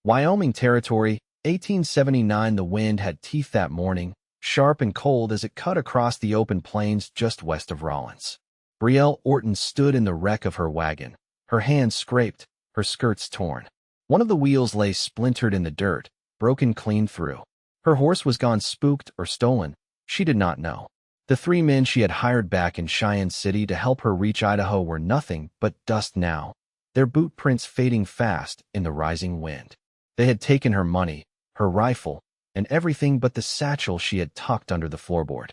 Wyoming Territory, 1879. The wind had teeth that morning, sharp and cold as it cut across the open plains just west of Rawlins. Brielle Orton stood in the wreck of her wagon, her hands scraped, her skirts torn. One of the wheels lay splintered in the dirt, broken clean through. Her horse was gone, spooked or stolen. She did not know. The 3 men she had hired back in Cheyenne City to help her reach Idaho were nothing but dust now, their boot prints fading fast in the rising wind. They had taken her money, her rifle, and everything but the satchel she had tucked under the floorboard.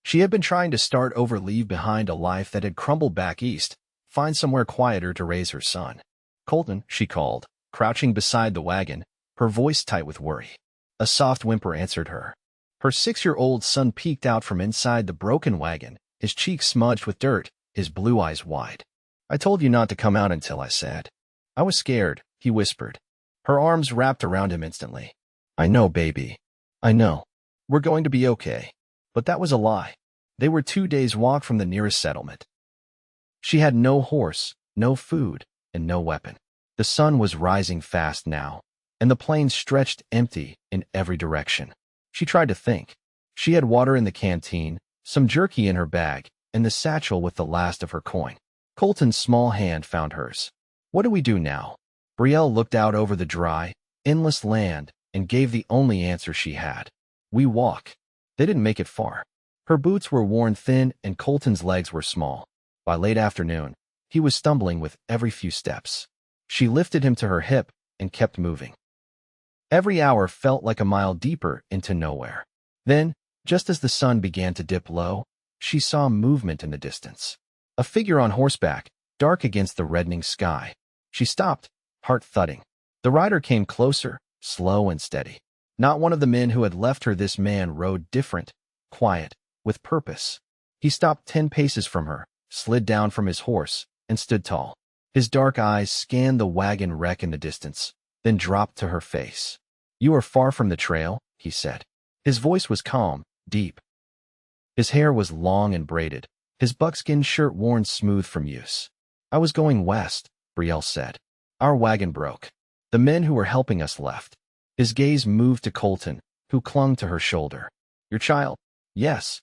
She had been trying to start over, leave behind a life that had crumbled back east, find somewhere quieter to raise her son. "Colton," she called, crouching beside the wagon, her voice tight with worry. A soft whimper answered her. Her 6-year-old son peeked out from inside the broken wagon, his cheeks smudged with dirt, his blue eyes wide. "I told you not to come out until I said." "I was scared," he whispered. Her arms wrapped around him instantly. "I know, baby. I know. We're going to be okay." But that was a lie. They were 2 days' walk from the nearest settlement. She had no horse, no food, and no weapon. The sun was rising fast now, and the plains stretched empty in every direction. She tried to think. She had water in the canteen, some jerky in her bag, and the satchel with the last of her coin. Colton's small hand found hers. "What do we do now?" Brielle looked out over the dry, endless land and gave the only answer she had. "We walk." They didn't make it far. Her boots were worn thin and Colton's legs were small. By late afternoon, he was stumbling with every few steps. She lifted him to her hip and kept moving. Every hour felt like a mile deeper into nowhere. Then, just as the sun began to dip low, she saw movement in the distance. A figure on horseback, dark against the reddening sky. She stopped, heart thudding. The rider came closer, slow and steady. Not one of the men who had left her. This man rode different, quiet, with purpose. He stopped 10 paces from her, slid down from his horse, and stood tall. His dark eyes scanned the wagon wreck in the distance, then dropped to her face. "You are far from the trail," he said. His voice was calm, deep. His hair was long and braided, his buckskin shirt worn smooth from use. "I was going west," Brielle said. "Our wagon broke. The men who were helping us left." His gaze moved to Colton, who clung to her shoulder. "Your child?" "Yes."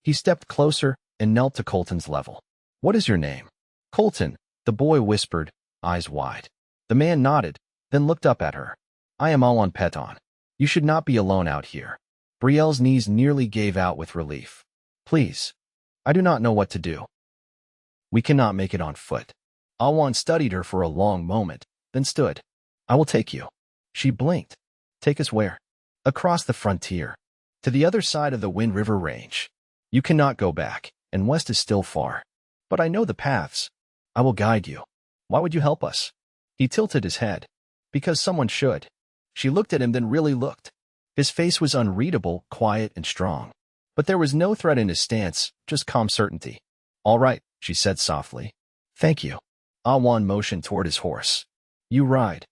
He stepped closer and knelt to Colton's level. "What is your name?" "Colton," the boy whispered, eyes wide. The man nodded, then looked up at her. "I am Awan Petahn. You should not be alone out here." Brielle's knees nearly gave out with relief. "Please. I do not know what to do. We cannot make it on foot." Awan studied her for a long moment, then stood. "I will take you." She blinked. "Take us where?" "Across the frontier. To the other side of the Wind River Range. You cannot go back, and west is still far. But I know the paths. I will guide you." "Why would you help us?" He tilted his head. "Because someone should." She looked at him, then really looked. His face was unreadable, quiet and strong. But there was no threat in his stance, just calm certainty. "All right," she said softly. "Thank you." Awan motioned toward his horse. "You ride."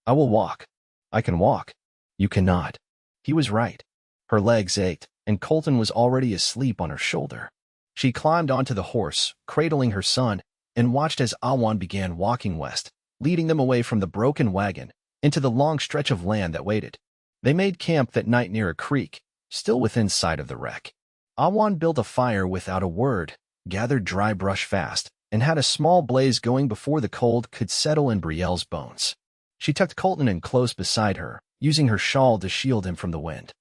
"I will walk." "I can walk." "You cannot." He was right. Her legs ached, and Colton was already asleep on her shoulder. She climbed onto the horse, cradling her son, and watched as Awan began walking west, leading them away from the broken wagon into the long stretch of land that waited. They made camp that night near a creek, still within sight of the wreck. Awan built a fire without a word, gathered dry brush fast, and had a small blaze going before the cold could settle in Brielle's bones. She tucked Colton in close beside her, using her shawl to shield him from the wind.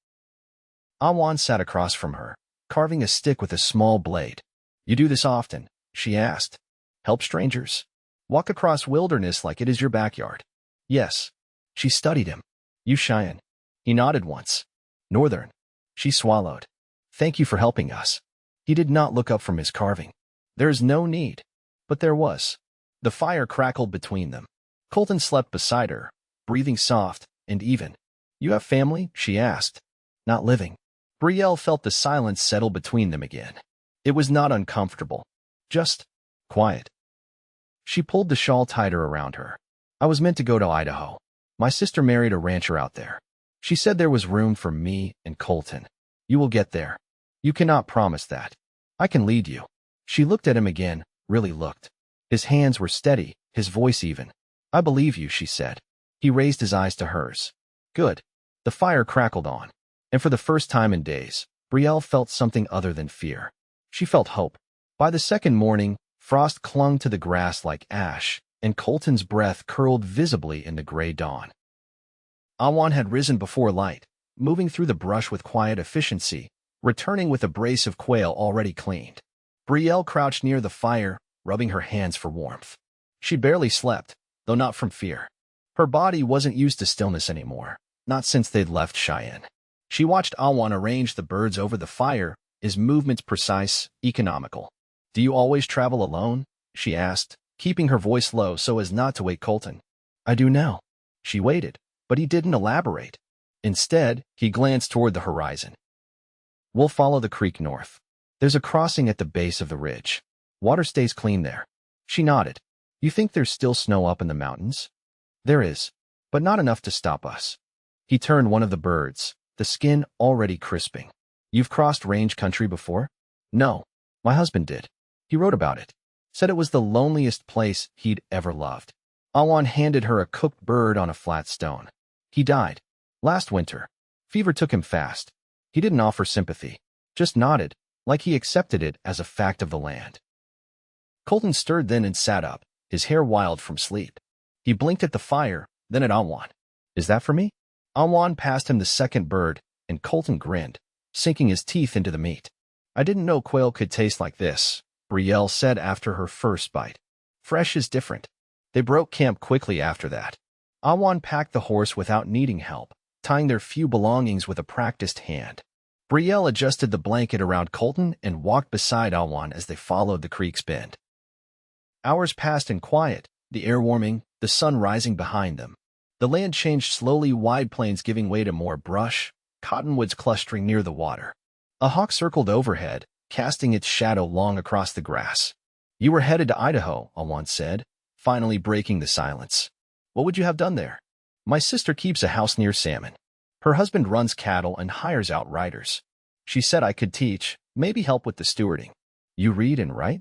Awan sat across from her, carving a stick with a small blade. "You do this often?" she asked. "Help strangers? Walk across wilderness like it is your backyard?" "Yes." She studied him. "You Cheyenne?" He nodded once. "Northern." She swallowed. "Thank you for helping us." He did not look up from his carving. There is no need. But there was. The fire crackled between them. Colton slept beside her, breathing soft and even. "You have family?" she asked. "Not living." Brielle felt the silence settle between them again. It was not uncomfortable, just quiet. She pulled the shawl tighter around her. "I was meant to go to Idaho. My sister married a rancher out there. She said there was room for me and Colton. You will get there. You cannot promise that. I can lead you." She looked at him again, really looked. His hands were steady, his voice even. "I believe you," she said. He raised his eyes to hers. Good. The fire crackled on, and for the first time in days, Brielle felt something other than fear. She felt hope. By the second morning, frost clung to the grass like ash, and Colton's breath curled visibly in the gray dawn. Awan had risen before light, moving through the brush with quiet efficiency, returning with a brace of quail already cleaned. Brielle crouched near the fire, rubbing her hands for warmth. She barely slept, though not from fear. Her body wasn't used to stillness anymore, not since they'd left Cheyenne. She watched Awan arrange the birds over the fire, his movements precise, economical. "Do you always travel alone?" she asked, keeping her voice low so as not to wake Colton. "I do now." She waited, but he didn't elaborate. Instead, he glanced toward the horizon. "We'll follow the creek north. There's a crossing at the base of the ridge. Water stays clean there." She nodded. "You think there's still snow up in the mountains?" "There is, but not enough to stop us." He turned one of the birds, the skin already crisping. "You've crossed range country before?" "No. My husband did. He wrote about it. Said it was the loneliest place he'd ever loved." Awan handed her a cooked bird on a flat stone. "He died. Last winter. Fever took him fast." He didn't offer sympathy, just nodded, like he accepted it as a fact of the land. Colton stirred then and sat up, his hair wild from sleep. He blinked at the fire, then at Awan. "Is that for me?" Awan passed him the second bird, and Colton grinned, sinking his teeth into the meat. "I didn't know quail could taste like this," Brielle said after her first bite. "Fresh is different." They broke camp quickly after that. Awan packed the horse without needing help, tying their few belongings with a practiced hand. Brielle adjusted the blanket around Colton and walked beside Awan as they followed the creek's bend. Hours passed in quiet, the air warming, the sun rising behind them. The land changed slowly, wide plains giving way to more brush, cottonwoods clustering near the water. A hawk circled overhead, casting its shadow long across the grass. "You were headed to Idaho," Awan said, finally breaking the silence. "What would you have done there?" "My sister keeps a house near Salmon. Her husband runs cattle and hires out riders. She said I could teach, maybe help with the stewarding." "You read and write?"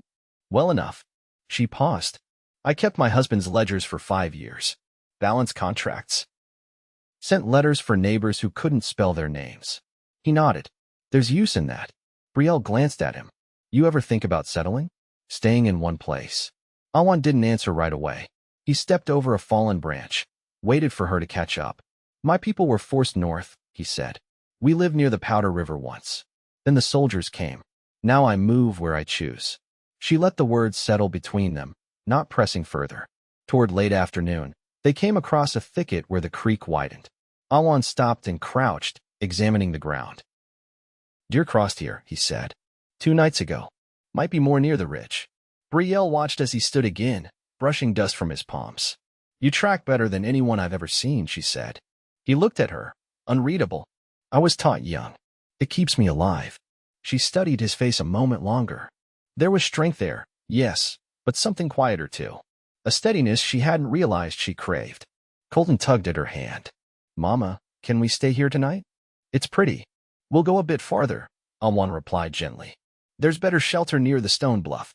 "Well enough." She paused. "I kept my husband's ledgers for 5 years. Balanced contracts. Sent letters for neighbors who couldn't spell their names." He nodded. "There's use in that." Brielle glanced at him. "You ever think about settling? Staying in one place?" Awan didn't answer right away. He stepped over a fallen branch, waited for her to catch up. "My people were forced north," he said. "We lived near the Powder River once. Then the soldiers came. Now I move where I choose." She let the words settle between them, not pressing further. Toward late afternoon, they came across a thicket where the creek widened. Awan stopped and crouched, examining the ground. "Deer crossed here," he said. 2 nights ago. Might be more near the ridge." Brielle watched as he stood again, brushing dust from his palms. "You track better than anyone I've ever seen," she said. He looked at her, unreadable. "I was taught young. It keeps me alive." She studied his face a moment longer. There was strength there, yes, but something quieter too. A steadiness she hadn't realized she craved. Colton tugged at her hand. "Mama, can we stay here tonight?" "It's pretty. We'll go a bit farther," Awan replied gently. "There's better shelter near the stone bluff."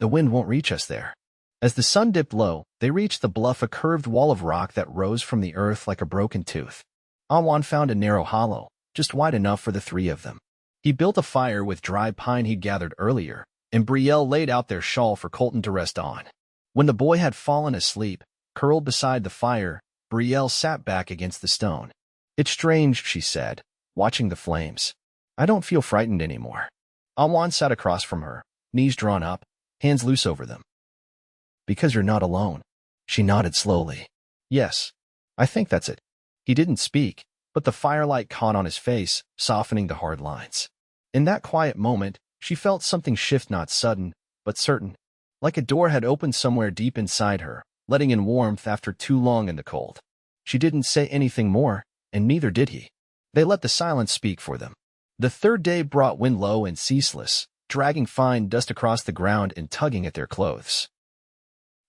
"The wind won't reach us there." As the sun dipped low, they reached the bluff, a curved wall of rock that rose from the earth like a broken tooth. Awan found a narrow hollow, just wide enough for the 3 of them. He built a fire with dry pine he'd gathered earlier, and Brielle laid out their shawl for Colton to rest on. When the boy had fallen asleep, curled beside the fire, Brielle sat back against the stone. "It's strange," she said, watching the flames. "I don't feel frightened anymore." Awan sat across from her, knees drawn up, hands loose over them. "Because you're not alone." She nodded slowly. "Yes, I think that's it." He didn't speak, but the firelight caught on his face, softening the hard lines. In that quiet moment, she felt something shift, not sudden, but certain. Like a door had opened somewhere deep inside her, letting in warmth after too long in the cold. She didn't say anything more, and neither did he. They let the silence speak for them. The third day brought wind low and ceaseless, dragging fine dust across the ground and tugging at their clothes.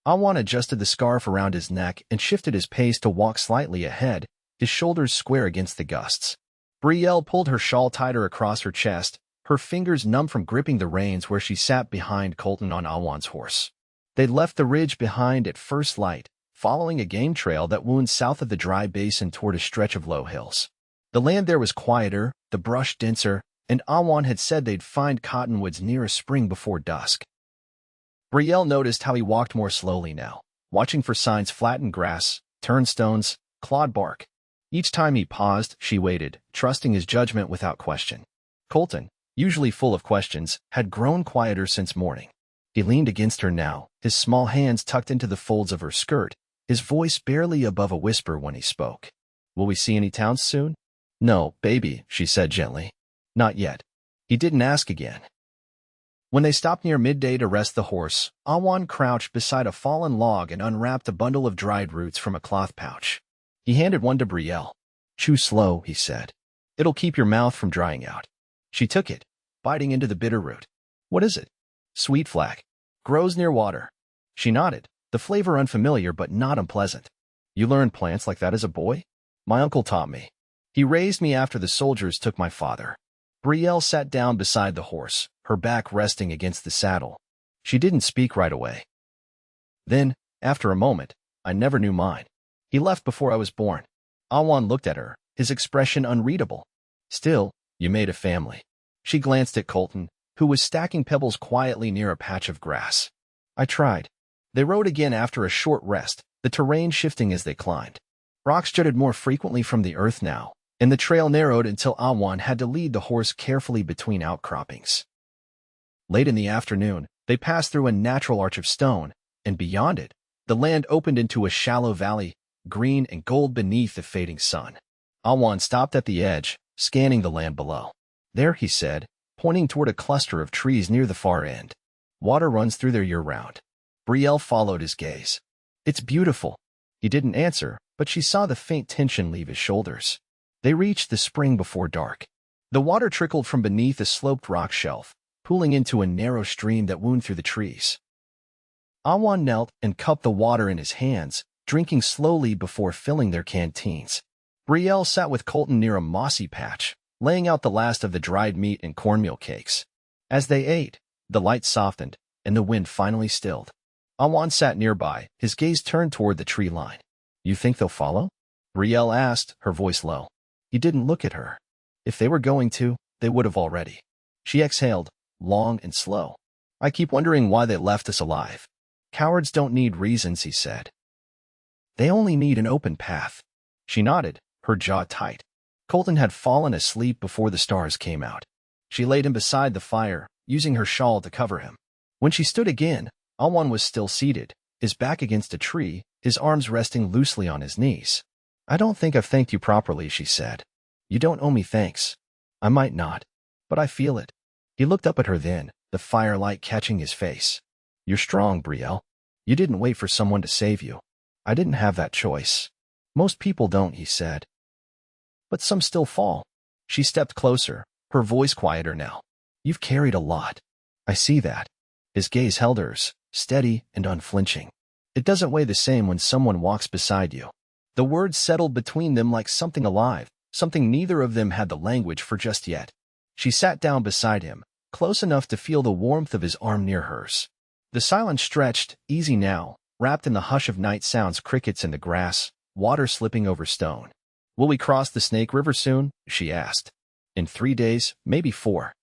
Awan adjusted the scarf around his neck and shifted his pace to walk slightly ahead, his shoulders square against the gusts. Brielle pulled her shawl tighter across her chest, her fingers numb from gripping the reins where she sat behind Colton on Awan's horse. They'd left the ridge behind at first light, following a game trail that wound south of the dry basin toward a stretch of low hills. The land there was quieter, the brush denser, and Awan had said they'd find cottonwoods near a spring before dusk. Brielle noticed how he walked more slowly now, watching for signs: flattened grass, turnstones, clawed bark. Each time he paused, she waited, trusting his judgment without question. Colton, usually full of questions, had grown quieter since morning. He leaned against her now, his small hands tucked into the folds of her skirt, his voice barely above a whisper when he spoke. "Will we see any towns soon?" "No, baby," she said gently. "Not yet." He didn't ask again. When they stopped near midday to rest the horse, Awan crouched beside a fallen log and unwrapped a bundle of dried roots from a cloth pouch. He handed one to Brielle. "Chew slow," he said. "It'll keep your mouth from drying out." She took it, biting into the bitter root. "What is it?" "Sweet flag. Grows near water." She nodded, the flavor unfamiliar but not unpleasant. "You learned plants like that as a boy?" "My uncle taught me. He raised me after the soldiers took my father." Brielle sat down beside the horse, her back resting against the saddle. She didn't speak right away. Then, after a moment, "I never knew mine. He left before I was born." Awan looked at her, his expression unreadable. "Still, you made a family." She glanced at Colton, who was stacking pebbles quietly near a patch of grass. "I tried." They rode again after a short rest, the terrain shifting as they climbed. Rocks jutted more frequently from the earth now, and the trail narrowed until Awan had to lead the horse carefully between outcroppings. Late in the afternoon, they passed through a natural arch of stone, and beyond it, the land opened into a shallow valley, green and gold beneath the fading sun. Awan stopped at the edge, scanning the land below. "There," he said, pointing toward a cluster of trees near the far end. "Water runs through there year-round." Brielle followed his gaze. "It's beautiful." He didn't answer, but she saw the faint tension leave his shoulders. They reached the spring before dark. The water trickled from beneath a sloped rock shelf, pooling into a narrow stream that wound through the trees. Awan knelt and cupped the water in his hands, drinking slowly before filling their canteens. Brielle sat with Colton near a mossy patch, laying out the last of the dried meat and cornmeal cakes. As they ate, the light softened, and the wind finally stilled. Awan sat nearby, his gaze turned toward the tree line. "You think they'll follow?" Brielle asked, her voice low. He didn't look at her. If they were going to, they would have already. She exhaled, long and slow. "I keep wondering why they left us alive." "Cowards don't need reasons," he said. "They only need an open path." She nodded, her jaw tight. Colton had fallen asleep before the stars came out. She laid him beside the fire, using her shawl to cover him. When she stood again, Awan was still seated, his back against a tree, his arms resting loosely on his knees. "I don't think I've thanked you properly," she said. "You don't owe me thanks." "I might not, but I feel it." He looked up at her then, the firelight catching his face. "You're strong, Brielle. You didn't wait for someone to save you." "I didn't have that choice." "Most people don't," he said. "But some still fall." She stepped closer, her voice quieter now. "You've carried a lot. I see that." His gaze held hers, steady and unflinching. "It doesn't weigh the same when someone walks beside you." The words settled between them like something alive, something neither of them had the language for just yet. She sat down beside him, close enough to feel the warmth of his arm near hers. The silence stretched, easy now, wrapped in the hush of night sounds: crickets in the grass, water slipping over stone. "Will we cross the Snake River soon?" she asked. "In 3 days, maybe 4.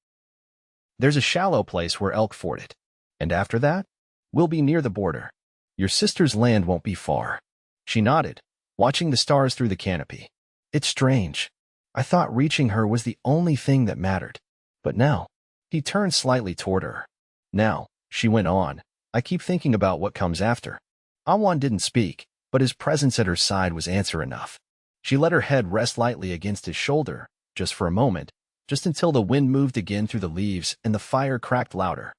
There's a shallow place where elk ford it. And after that, we'll be near the border. Your sister's land won't be far." She nodded, watching the stars through the canopy. "It's strange. I thought reaching her was the only thing that mattered. But now," he turned slightly toward her. "Now," she went on, "I keep thinking about what comes after." Awan didn't speak, but his presence at her side was answer enough. She let her head rest lightly against his shoulder, just for a moment, just until the wind moved again through the leaves and the fire cracked louder.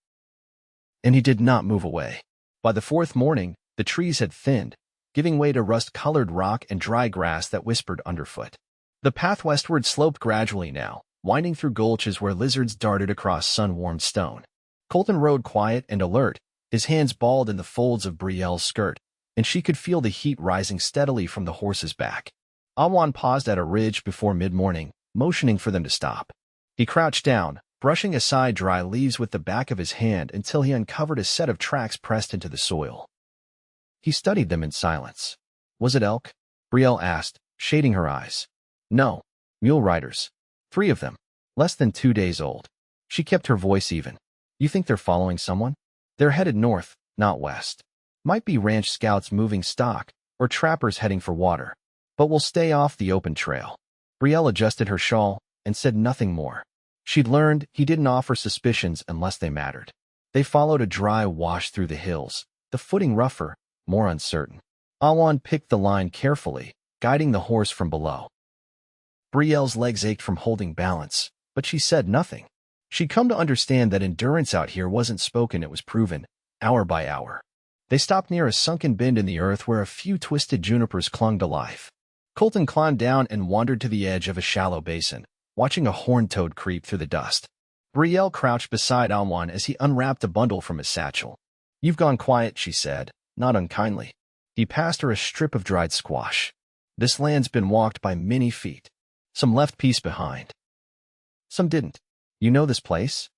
And he did not move away. By the 4th morning, the trees had thinned, giving way to rust-colored rock and dry grass that whispered underfoot. The path westward sloped gradually now, winding through gulches where lizards darted across sun-warmed stone. Colton rode quiet and alert, his hands balled in the folds of Brielle's skirt, and she could feel the heat rising steadily from the horse's back. Awan paused at a ridge before mid-morning, motioning for them to stop. He crouched down, brushing aside dry leaves with the back of his hand until he uncovered a set of tracks pressed into the soil. He studied them in silence. Was it elk? Brielle asked, shading her eyes. No. Mule riders. 3 of them. Less than 2 days old. She kept her voice even. You think they're following someone? They're headed north, not west. Might be ranch scouts moving stock, or trappers heading for water. But we'll stay off the open trail. Brielle adjusted her shawl and said nothing more. She'd learned he didn't offer suspicions unless they mattered. They followed a dry wash through the hills, the footing rougher, more uncertain. Awan picked the line carefully, guiding the horse from below. Brielle's legs ached from holding balance, but she said nothing. She'd come to understand that endurance out here wasn't spoken, it was proven, hour by hour. They stopped near a sunken bend in the earth where a few twisted junipers clung to life. Colton climbed down and wandered to the edge of a shallow basin, watching a horned toad creep through the dust. Brielle crouched beside Awan as he unwrapped a bundle from his satchel. You've gone quiet, she said, not unkindly. He passed her a strip of dried squash. This land's been walked by many feet. Some left peace behind. Some didn't. You know this place?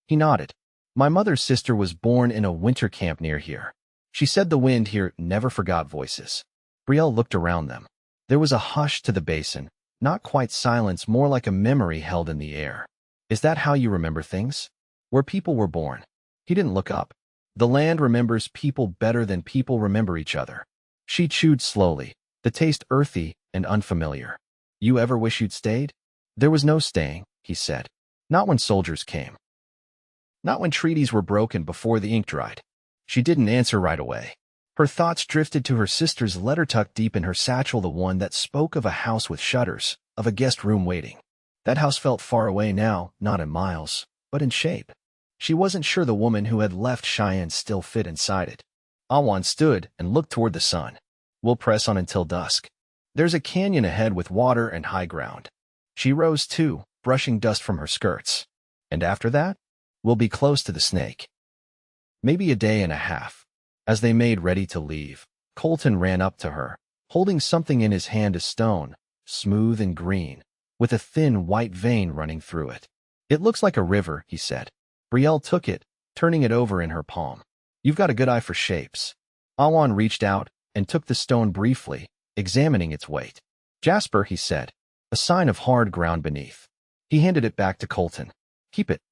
He nodded. My mother's sister was born in a winter camp near here. She said the wind here never forgot voices. Brielle looked around them. There was a hush to the basin, not quite silence, more like a memory held in the air. Is that how you remember things? Where people were born? He didn't look up. The land remembers people better than people remember each other. She chewed slowly, the taste earthy and unfamiliar. You ever wish you'd stayed? There was no staying, he said. Not when soldiers came. Not when treaties were broken before the ink dried. She didn't answer right away. Her thoughts drifted to her sister's letter tucked deep in her satchel, the one that spoke of a house with shutters, of a guest room waiting. That house felt far away now, not in miles, but in shape. She wasn't sure the woman who had left Cheyenne still fit inside it. Awan stood and looked toward the sun. We'll press on until dusk. There's a canyon ahead with water and high ground. She rose too, brushing dust from her skirts. And after that, we'll be close to the snake. Maybe a day and a half. As they made ready to leave, Colton ran up to her, holding something in his hand, a stone, smooth and green, with a thin white vein running through it. It looks like a river, he said. Brielle took it, turning it over in her palm. You've got a good eye for shapes. Awan reached out and took the stone briefly, examining its weight. Jasper, he said, a sign of hard ground beneath. He handed it back to Colton. Keep it.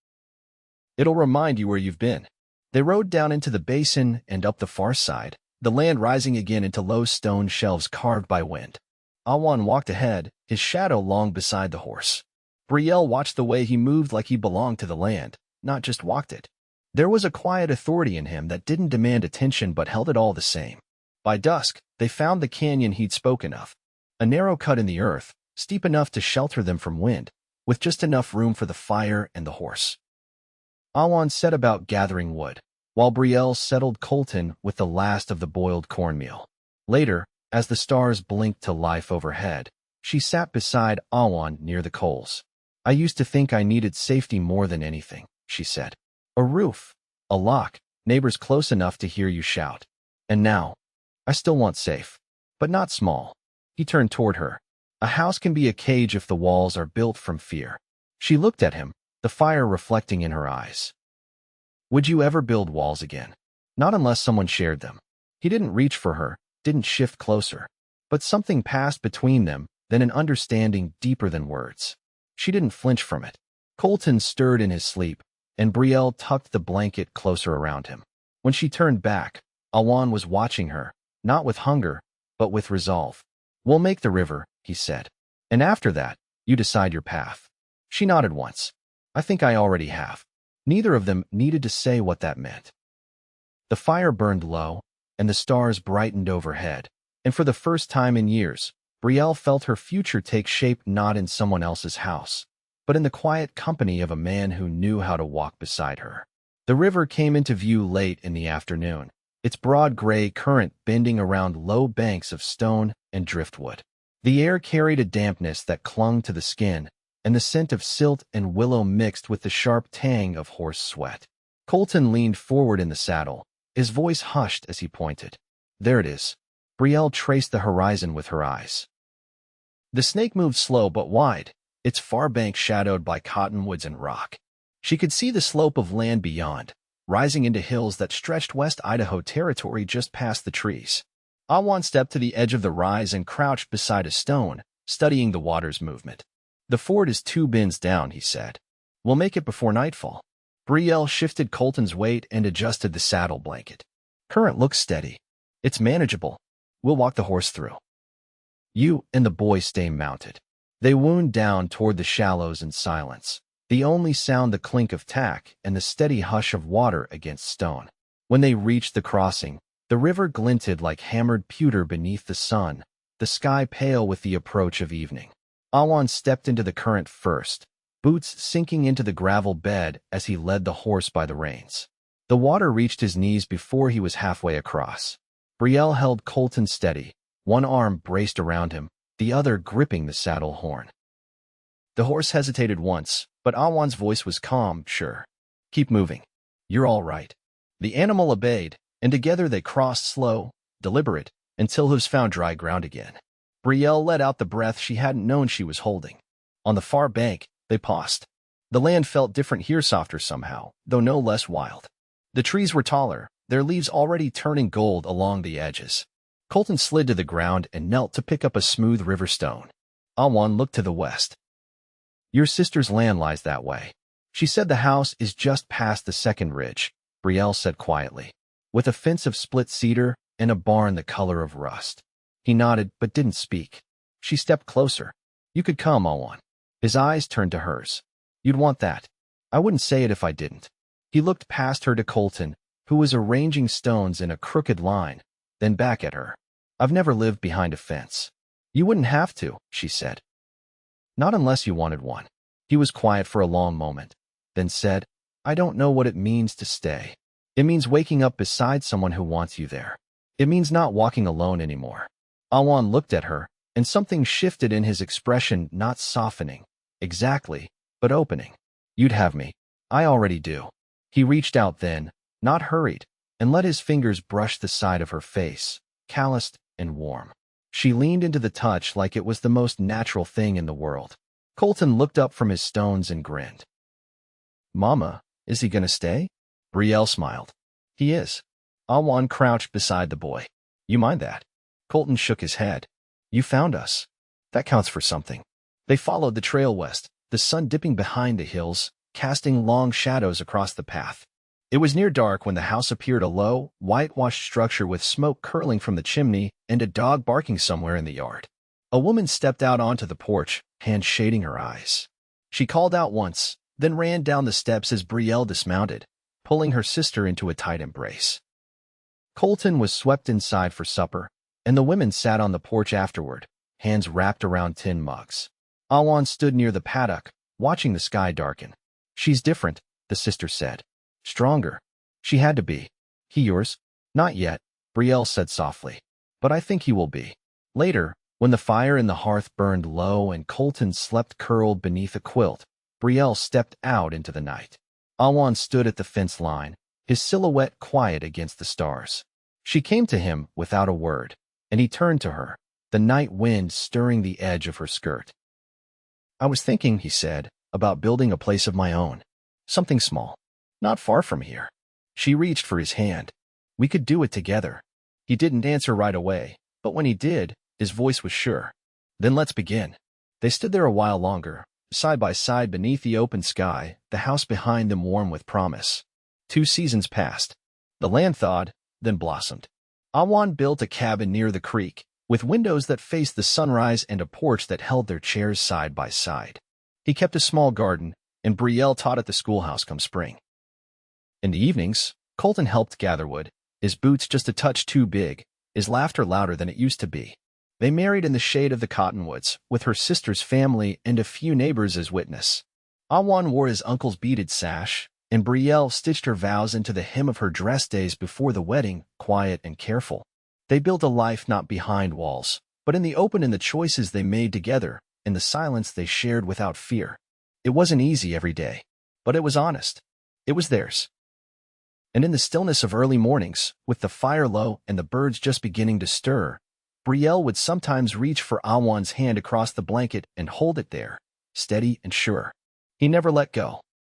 It'll remind you where you've been. They rode down into the basin and up the far side, the land rising again into low stone shelves carved by wind. Awan walked ahead, his shadow long beside the horse. Brielle watched the way he moved, like he belonged to the land, not just walked it. There was a quiet authority in him that didn't demand attention but held it all the same. By dusk, they found the canyon he'd spoken of. A narrow cut in the earth, steep enough to shelter them from wind, with just enough room for the fire and the horse. Awan set about gathering wood, while Brielle settled Colton with the last of the boiled cornmeal. Later, as the stars blinked to life overhead, she sat beside Awan near the coals. I used to think I needed safety more than anything, she said. A roof, a lock, neighbors close enough to hear you shout. And now, I still want safe, but not small. He turned toward her. A house can be a cage if the walls are built from fear. She looked at him, the fire reflecting in her eyes. Would you ever build walls again? Not unless someone shared them. He didn't reach for her, didn't shift closer. But something passed between them, then an understanding deeper than words. She didn't flinch from it. Colton stirred in his sleep, and Brielle tucked the blanket closer around him. When she turned back, Awan was watching her, not with hunger, but with resolve. We'll make the river, he said. And after that, you decide your path. She nodded once. I think I already have. Neither of them needed to say what that meant. The fire burned low, and the stars brightened overhead, and for the first time in years, Brielle felt her future take shape not in someone else's house, but in the quiet company of a man who knew how to walk beside her. The river came into view late in the afternoon, its broad gray current bending around low banks of stone and driftwood. The air carried a dampness that clung to the skin, and the scent of silt and willow mixed with the sharp tang of horse sweat. Colton leaned forward in the saddle, his voice hushed as he pointed. There it is. Brielle traced the horizon with her eyes. The snake moved slow but wide, its far bank shadowed by cottonwoods and rock. She could see the slope of land beyond, rising into hills that stretched west Idaho Territory just past the trees. Awan stepped to the edge of the rise and crouched beside a stone, studying the water's movement. "The ford is 2 bins down," he said. "We'll make it before nightfall." Brielle shifted Colton's weight and adjusted the saddle blanket. "Current looks steady. It's manageable. We'll walk the horse through. You and the boy stay mounted." They wound down toward the shallows in silence, the only sound the clink of tack and the steady hush of water against stone. When they reached the crossing, the river glinted like hammered pewter beneath the sun, the sky pale with the approach of evening. Awan stepped into the current first, boots sinking into the gravel bed as he led the horse by the reins. The water reached his knees before he was halfway across. Brielle held Colton steady, one arm braced around him, the other gripping the saddle horn. The horse hesitated once, but Awan's voice was calm, sure. "Keep moving. You're all right." The animal obeyed, and together they crossed slow, deliberate, until hooves found dry ground again. Brielle let out the breath she hadn't known she was holding. On the far bank, they paused. The land felt different here, softer somehow, though no less wild. The trees were taller, their leaves already turning gold along the edges. Colton slid to the ground and knelt to pick up a smooth river stone. Awan looked to the west. "Your sister's land lies that way. She said the house is just past the second ridge," Brielle said quietly, "with a fence of split cedar and a barn the color of rust." He nodded but didn't speak. She stepped closer. "You could come, Awan." His eyes turned to hers. "You'd want that. I wouldn't say it if I didn't." He looked past her to Colton, who was arranging stones in a crooked line, then back at her. "I've never lived behind a fence." "You wouldn't have to," she said. "Not unless you wanted one." He was quiet for a long moment, then said, "I don't know what it means to stay. It means waking up beside someone who wants you there. It means not walking alone anymore." Awan looked at her, and something shifted in his expression, not softening, exactly, but opening. "You'd have me. I already do." He reached out then, not hurried, and let his fingers brush the side of her face, calloused and warm. She leaned into the touch like it was the most natural thing in the world. Colton looked up from his stones and grinned. "Mama, is he gonna stay?" Brielle smiled. "He is." Awan crouched beside the boy. "You mind that?" Colton shook his head. "You found us. That counts for something." They followed the trail west, the sun dipping behind the hills, casting long shadows across the path. It was near dark when the house appeared, a low, whitewashed structure with smoke curling from the chimney and a dog barking somewhere in the yard. A woman stepped out onto the porch, hand shading her eyes. She called out once, then ran down the steps as Brielle dismounted, pulling her sister into a tight embrace. Colton was swept inside for supper, and the women sat on the porch afterward, hands wrapped around tin mugs. Awan stood near the paddock, watching the sky darken. "She's different," the sister said. "Stronger. She had to be." "He yours?" "Not yet," Brielle said softly. "But I think he will be." Later, when the fire in the hearth burned low and Colton slept curled beneath a quilt, Brielle stepped out into the night. Awan stood at the fence line, his silhouette quiet against the stars. She came to him without a word, and he turned to her, the night wind stirring the edge of her skirt. "I was thinking," he said, "about building a place of my own. Something small. Not far from here." She reached for his hand. "We could do it together." He didn't answer right away, but when he did, his voice was sure. "Then let's begin." They stood there a while longer, side by side beneath the open sky, the house behind them warm with promise. 2 seasons passed. The land thawed, then blossomed. Awan built a cabin near the creek, with windows that faced the sunrise and a porch that held their chairs side by side. He kept a small garden, and Brielle taught at the schoolhouse come spring. In the evenings, Colton helped gather wood, his boots just a touch too big, his laughter louder than it used to be. They married in the shade of the cottonwoods, with her sister's family and a few neighbors as witness. Awan wore his uncle's beaded sash, and Brielle stitched her vows into the hem of her dress days before the wedding, quiet and careful. They built a life not behind walls, but in the open, in the choices they made together, in the silence they shared without fear. It wasn't easy every day, but it was honest. It was theirs. And in the stillness of early mornings, with the fire low and the birds just beginning to stir, Brielle would sometimes reach for Awan's hand across the blanket and hold it there, steady and sure. He never let go.